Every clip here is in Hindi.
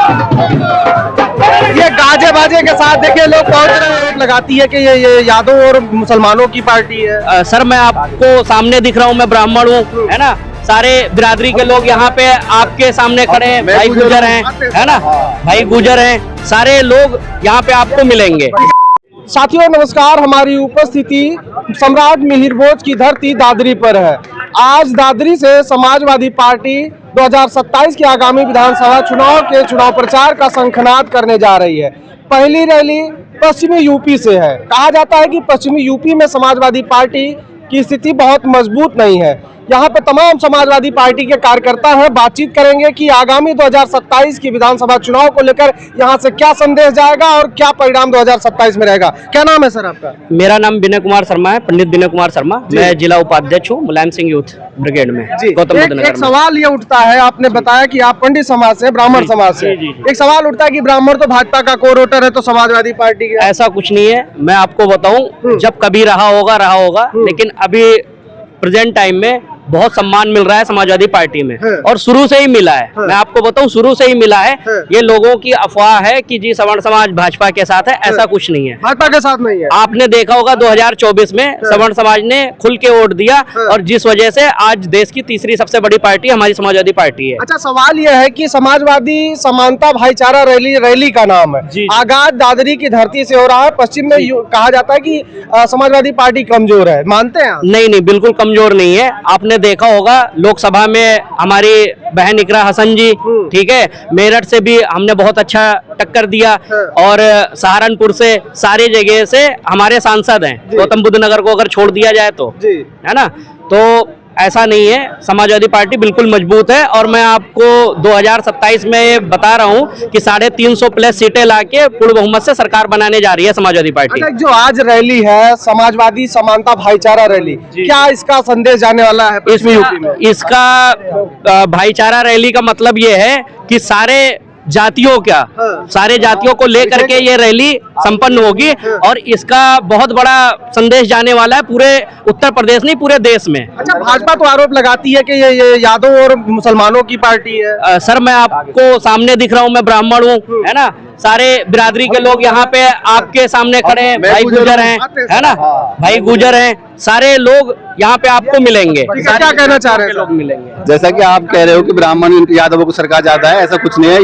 ये गाजे बाजे के साथ देखिए लोग पहुंच रहे हैं, लगाती है कि ये यादव और मुसलमानों की पार्टी है। सर मैं आपको सामने दिख रहा हूँ, मैं ब्राह्मण हूँ, है ना। सारे बिरादरी के लोग यहाँ पे आपके सामने खड़े हैं, भाई गुजर हैं, है ना, भाई गुजर हैं, सारे लोग यहाँ पे आपको मिलेंगे। साथियों नमस्कार, हमारी उपस्थिति सम्राट मिहिर भोज की धरती दादरी पर है। आज दादरी से समाजवादी पार्टी 2027 के आगामी विधानसभा चुनाव के चुनाव प्रचार का शंखनाद करने जा रही है। पहली रैली पश्चिमी यूपी से है। कहा जाता है कि पश्चिमी यूपी में समाजवादी पार्टी की स्थिति बहुत मजबूत नहीं है। यहाँ पर तमाम समाजवादी पार्टी के कार्यकर्ता हैं, बातचीत करेंगे कि आगामी 2027 की विधानसभा चुनाव को लेकर यहाँ से क्या संदेश जाएगा और क्या परिणाम 2027 में रहेगा। क्या नाम है सर आपका? मेरा नाम विनय कुमार शर्मा है, पंडित विनय कुमार शर्मा। मैं जिला उपाध्यक्ष हूँ मुलायम सिंह यूथ ब्रिगेड में, गौतम बुद्ध नगर में। एक सवाल ये उठता है, आपने बताया कि आप पंडित समाज से, ब्राह्मण समाज से, एक सवाल उठता है कि ब्राह्मण तो भाजपा का कोर वोटर है तो समाजवादी पार्टी का। ऐसा कुछ नहीं है, मैं आपको बताऊं, जब कभी रहा होगा, लेकिन अभी प्रेजेंट टाइम में बहुत सम्मान मिल रहा है समाजवादी पार्टी में, और शुरू से ही मिला है। मैं आपको बताऊं, शुरू से ही मिला है। ये लोगों की अफवाह है कि जी सवर्ण समाज भाजपा के साथ है, ऐसा कुछ नहीं है, भाजपा के साथ नहीं है। आपने देखा होगा 2024 में सवर्ण समाज ने खुल के वोट दिया, और जिस वजह से आज देश की तीसरी सबसे बड़ी पार्टी हमारी समाजवादी पार्टी है। अच्छा, सवाल यह है कि समाजवादी समानता भाईचारा रैली का नाम है, आगाज दादरी की धरती से हो रहा है। पश्चिम में कहा जाता है कि समाजवादी पार्टी कमजोर है, मानते हैं? नहीं, बिल्कुल कमजोर नहीं है। आपने देखा होगा लोकसभा में हमारी बहन इकरा हसन जी, ठीक है, मेरठ से भी हमने बहुत अच्छा टक्कर दिया, और सहारनपुर से, सारी जगह से हमारे सांसद हैं। गौतम बुद्ध नगर को अगर छोड़ दिया जाए तो, है ना, तो ऐसा नहीं है। समाजवादी पार्टी बिल्कुल मजबूत है, और मैं आपको 2027 में बता रहा हूं कि 350 प्लस सीटें लाके पूर्ण बहुमत से सरकार बनाने जा रही है समाजवादी पार्टी। अच्छा, जो आज रैली है समाजवादी समानता भाईचारा रैली, क्या इसका संदेश जाने वाला है पश्चिमी यूपी में? इसका भाईचारा रैली का मतलब ये है कि सारे जातियों को लेकर के ये रैली संपन्न होगी, और इसका बहुत बड़ा संदेश जाने वाला है पूरे उत्तर प्रदेश नहीं, पूरे देश में। अच्छा, भाजपा तो आरोप लगाती है कि ये यादव और मुसलमानों की पार्टी है। सर मैं आपको सामने दिख रहा हूँ, मैं ब्राह्मण हूँ, है ना, सारे बिरादरी के लोग यहाँ पे आपके सामने खड़े हैं, भाई गुजर हैं, है ना, भाई गुजर हैं, सारे लोग यहाँ पे आपको मिलेंगे। क्या कहना चाह रहे हैं? लोग मिलेंगे। जैसा कि आप कह रहे हो कि ब्राह्मण यादवों को सरकार ज्यादा है, ऐसा कुछ नहीं है।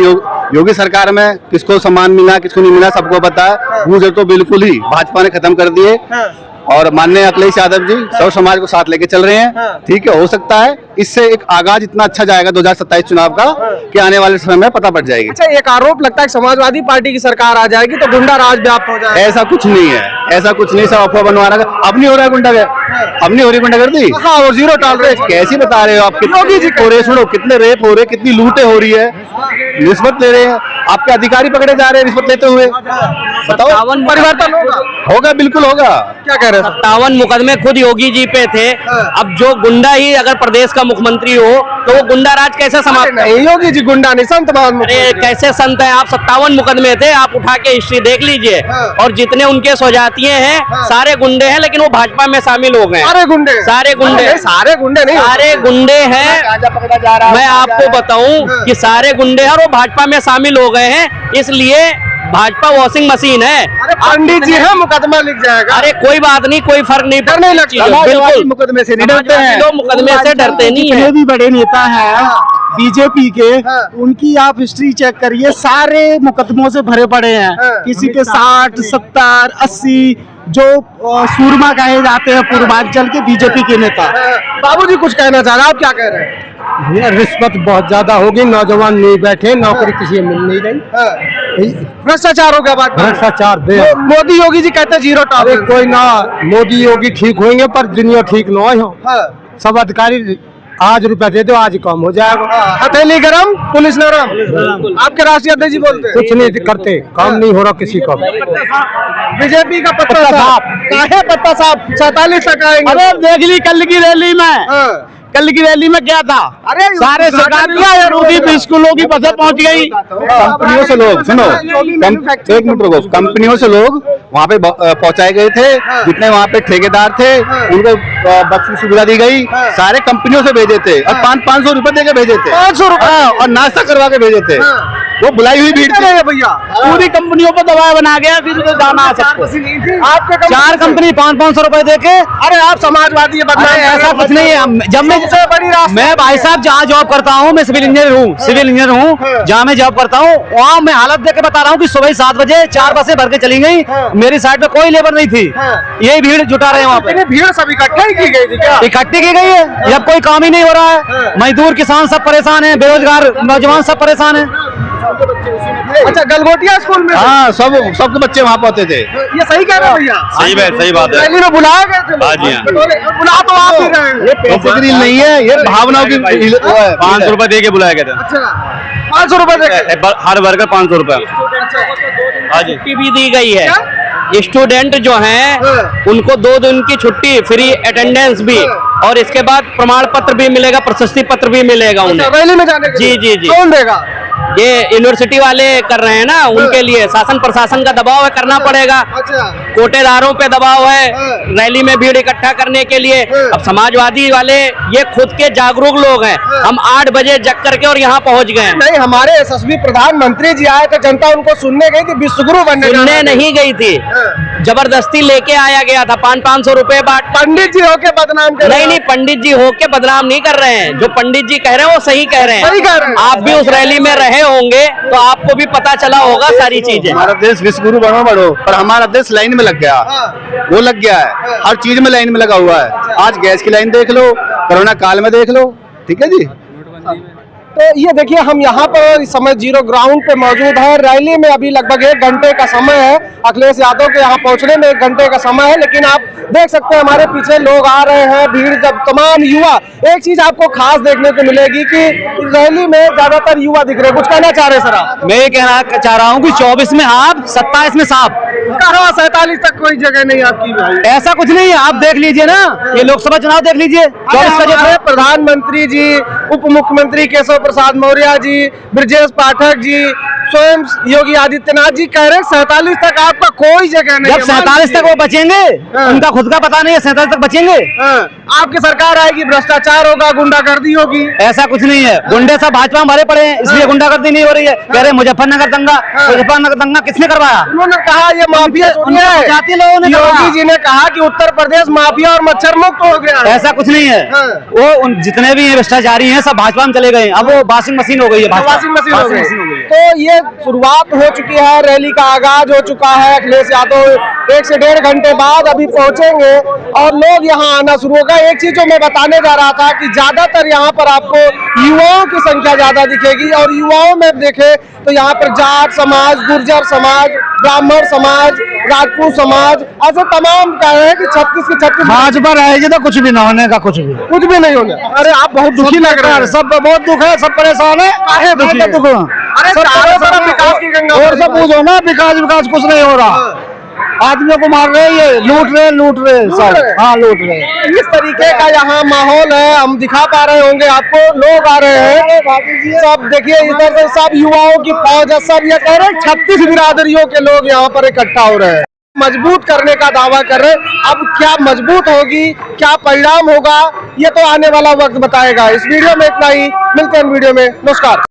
योगी सरकार में किसको सम्मान मिला, किसको नहीं मिला, सबको पता है। गुजर तो बिल्कुल ही भाजपा ने खत्म कर दिए, और माननीय अखिलेश यादव जी सब समाज को साथ लेके चल रहे हैं। ठीक है, हो सकता है इससे एक आगाज इतना अच्छा जाएगा 2027 चुनाव का कि आने वाले समय में पता पड़ जाएगी। अच्छा, एक आरोप लगता है कि समाजवादी पार्टी की सरकार आ जाएगी तो गुंडा राज व्याप्त हो जाएगा। ऐसा कुछ नहीं है, ऐसा कुछ नहीं, सब अफवाह बनवा रहा है। अब नहीं हो रहा है गुंडा, अब नहीं हो रही गुंडागर्दी। हाँ, और जीरो टॉलरेंस कैसी बता रहे हो आप? कितने हो रहे, सुनो, कितने रेप हो रहे, कितनी लूटें हो रही है, रिश्वत ले रहे हैं, आपके अधिकारी पकड़े जा रहे हैं रिश्वत लेते हुए। बताओ, परिवर्तन होगा? बिल्कुल होगा। क्या कह रहे हैं? 57 मुकदमे खुद योगी जी पे थे। अब जो गुंडा ही अगर प्रदेश का मुख्यमंत्री हो तो वो गुंडा राज कैसे समाप्त? नहीं, योगी जी गुंडा नहीं, संत महान। अरे कैसे संत है आप? 57 मुकदमे थे, आप उठा के हिस्ट्री देख लीजिए, और जितने उनके स्वजातीय हैं सारे गुंडे हैं, लेकिन वो भाजपा में शामिल हो गए। सारे गुंडे नहीं, सारे गुंडे हैं। मैं आपको बताऊं कि सारे गुंडे हैं और वो भाजपा में शामिल हो गए हैं, इसलिए भाजपा वॉशिंग मशीन है। अरे पंडित जी है, मुकदमा लिख जाएगा। अरे कोई बात नहीं, कोई फर्क नहीं डरने लगता। बिल्कुल मुकदमे से नहीं डरते हैं, लोग मुकदमे से डरते नहीं है। भी बड़े नेता हैं बीजेपी के, उनकी आप हिस्ट्री चेक करिए, सारे मुकदमों से भरे पड़े हैं। किसी पे 60, 70, 80 जो सूरमा कहे जाते हैं पूर्वांचल के बीजेपी के नेता। बाबूजी कुछ कहना चाह रहे हैं, आप क्या कह रहे हैं? रिश्वत बहुत ज्यादा होगी, नौजवान नहीं बैठे, नौकरी किसी मिल नहीं रही, भ्रष्टाचार हो गया। बात भ्रष्टाचार दे। मोदी योगी जी कहते हैं जीरो टॉलरेंस। कोई ना, मोदी योगी ठीक होंगे पर दुनिया ठीक न हो। सब अधिकारी आज रुपया दे दो, आज काम हो जाएगा। हथेली गरम, पुलिस नरम। आपके राष्ट्रीय अध्यक्ष जी बोलते हैं कुछ नहीं करते, काम नहीं हो रहा किसी का। बीजेपी का पत्ता साहब, काहे पत्ता साहब 47 तक आएंगे? अरे देख ली कल की रैली में, कल की रैली में क्या था? अरे सारे सरकारी स्कूलों की बसें पहुंच गई। कंपनियों से लोग, सुनो, एक मिनट रुको, कंपनियों से लोग वहाँ पे पहुंचाए गए थे, जितने वहाँ पे ठेकेदार थे उनको बस की सुविधा दी गई, सारे कंपनियों से भेजे थे, और 500 रुपए दे के भेजे थे, 500 रुपए और नाश्ता करवा के भेजे थे। वो बुलाई हुई भीड़ थी भैया। पूरी कंपनियों पर दबाव बना गया, फिर तो जाना है सबको। आपके चार कंपनी 500-500 रुपए देके। अरे आप समाजवादी अरे ऐसा कुछ नहीं है। जब मैं भाई साहब जहाँ जॉब करता हूँ, मैं सिविल इंजीनियर हूँ, जहाँ मैं जॉब करता हूँ वहाँ मैं हालत देख के बता रहा हूँ कि सुबह 7 बजे 4 बसें भर के चली गई, मेरी साइड पे कोई लेबर नहीं थी। यही भीड़ जुटा रहे हैं वहाँ पे। भीड़ सब इकट्ठा ही की गई थी क्या? इकट्ठी की गई है, जब कोई काम ही नहीं हो रहा है। मजदूर किसान सब परेशान है, बेरोजगार नौजवान सब परेशान है। अच्छा, गलगोटिया स्कूल में हाँ, सबके बच्चे वहाँ पहुँचते थे। ये सही कह रहे हैं भैया? सही बात है। रैली में बुलाया गए थे? हाँ जी, हाँ। बुला तो आप ही रहे हैं। ये पैसे की रील नहीं है, ये भावनाओं की 500 रुपए दे के बुलाया गया था। अच्छा, 500 रुपए देके हर वर्कर 500 रुपए। हाँ जी, छुट्टी भी दी गई है। स्टूडेंट जो हैं उनको 2 दिन की छुट्टी, फ्री अटेंडेंस भी, और इसके बाद प्रमाण पत्र भी मिलेगा, प्रशस्ति पत्र भी मिलेगा उन्हें। रैली में जाने के लिए? जी। कौन देगा? ये यूनिवर्सिटी वाले कर रहे हैं ना, उनके लिए शासन प्रशासन का दबाव है, करना पड़ेगा। अच्छा, कोटेदारों पे दबाव है रैली में भीड़ इकट्ठा करने के लिए। अब समाजवादी वाले ये खुद के जागरूक लोग हैं। हम 8 बजे जग करके और यहाँ पहुँच गए। नहीं, हमारे यशस्वी प्रधानमंत्री जी आए थे, जनता उनको सुनने गई थी, विश्वगुरु बनने सुनने नहीं गई थी, जबरदस्ती लेके आया गया था। 500 रुपए बांट। पंडित जी होके बदनाम कर रहे हैं। नहीं, पंडित जी होके बदनाम नहीं कर रहे हैं। जो पंडित जी कह रहे हैं वो सही कह रहे सही कह रहे हैं। हैं। आप भी उस रैली में रहे होंगे तो आपको भी पता चला होगा सारी चीजें। हमारा देश विश्वगुरु बनो बढ़ो, पर हमारा देश लाइन में लग गया। वो लग गया है, हर चीज में लाइन में लगा हुआ है। आज गैस की लाइन देख लो, कोरोना काल में देख लो, ठीक है जी। तो ये देखिए, हम यहाँ पर इस समय 0 ग्राउंड पे मौजूद है। रैली में अभी लगभग 1 घंटे का समय है। अखिलेश यादव के यहाँ पहुँचने में 1 घंटे का समय है, लेकिन आप देख सकते हैं हमारे पीछे लोग आ रहे हैं, भीड़ जब तमाम युवा। एक चीज आपको खास देखने को मिलेगी कि रैली में ज्यादातर युवा दिख रहे हैं। कुछ कहना चाह रहे हैं सर आप? मैं ये कहना चाह रहा हूँ कि 24 में आप, 27 में सांप। कहाँ 47 तक कोई जगह नहीं आपकी भाई? ऐसा कुछ नहीं है, आप देख लीजिए ना, ये लोकसभा चुनाव देख लीजिए। 24 का जो हमारे प्रधानमंत्री जी, उप मुख्यमंत्री केशव प्रसाद मौर्य जी, ब्रजेश पाठक जी, स्वयं योगी आदित्यनाथ जी कह रहे हैं 47 तक आपका कोई जगह नहीं। जब 47 तक वो बचेंगे, उनका खुद का पता नहीं है 47 तक बचेंगे। आपकी सरकार आएगी, भ्रष्टाचार होगा, गुंडागर्दी होगी। ऐसा कुछ नहीं है, गुंडे सब भाजपा में भरे पड़े हैं, इसलिए गुंडागर्दी नहीं हो रही है। कह रहे मुजफ्फरनगर दंगा किसने करवाया? उन्होंने कहा ये माफिया है। जाति लोगों ने योगी जी ने कहा कि उत्तर प्रदेश माफिया और मच्छर मुक्त हो गया है। ऐसा कुछ नहीं है। वो जितने भी भ्रष्टाचारी हैं सब भाजपा में चले गए। अब वो वॉशिंग मशीन हो गई है, वॉशिंग मशीन हो गई। तो ये शुरुआत हो चुकी है, रैली का आगाज हो चुका है। अखिलेश यादव 1 से 1.5 घंटे बाद अभी पहुंचेंगे और लोग यहाँ आना शुरू होगा। एक चीज जो मैं बताने जा रहा था कि ज्यादातर यहाँ पर आपको युवाओं की संख्या ज्यादा दिखेगी, और युवाओं में देखे तो यहाँ पर जाट समाज, गुर्जर समाज, ब्राह्मण समाज, राजपूत समाज, ऐसे तमाम कह रहे हैं कि 36 की 36 भाजपा रहेगी तो कुछ भी ना होने का, कुछ भी नहीं होने। अरे आप बहुत दुखी लग रहे हैं। सब बहुत दुख है, सब परेशान है। अरे चारों तरफ विकास की गंगा और सब पूछो ना, विकास कुछ नहीं हो रहा। आदमियों को मार रहे हैं, ये लूट रहे सब। हाँ, लूट रहे हैं। इस तरीके का यहाँ माहौल है, हम दिखा पा रहे होंगे आपको। लोग आ रहे हैं, सब देखिए इधर से सब युवाओं की फौज है। सब ये कह रहे हैं 36 बिरादरियों के लोग यहाँ पर इकट्ठा हो रहे हैं, मजबूत करने का दावा कर रहे हैं। अब क्या मजबूत होगी, क्या परिणाम होगा, ये तो आने वाला वक्त बताएगा। इस वीडियो में इतना ही, मिलते हैं वीडियो में। नमस्कार।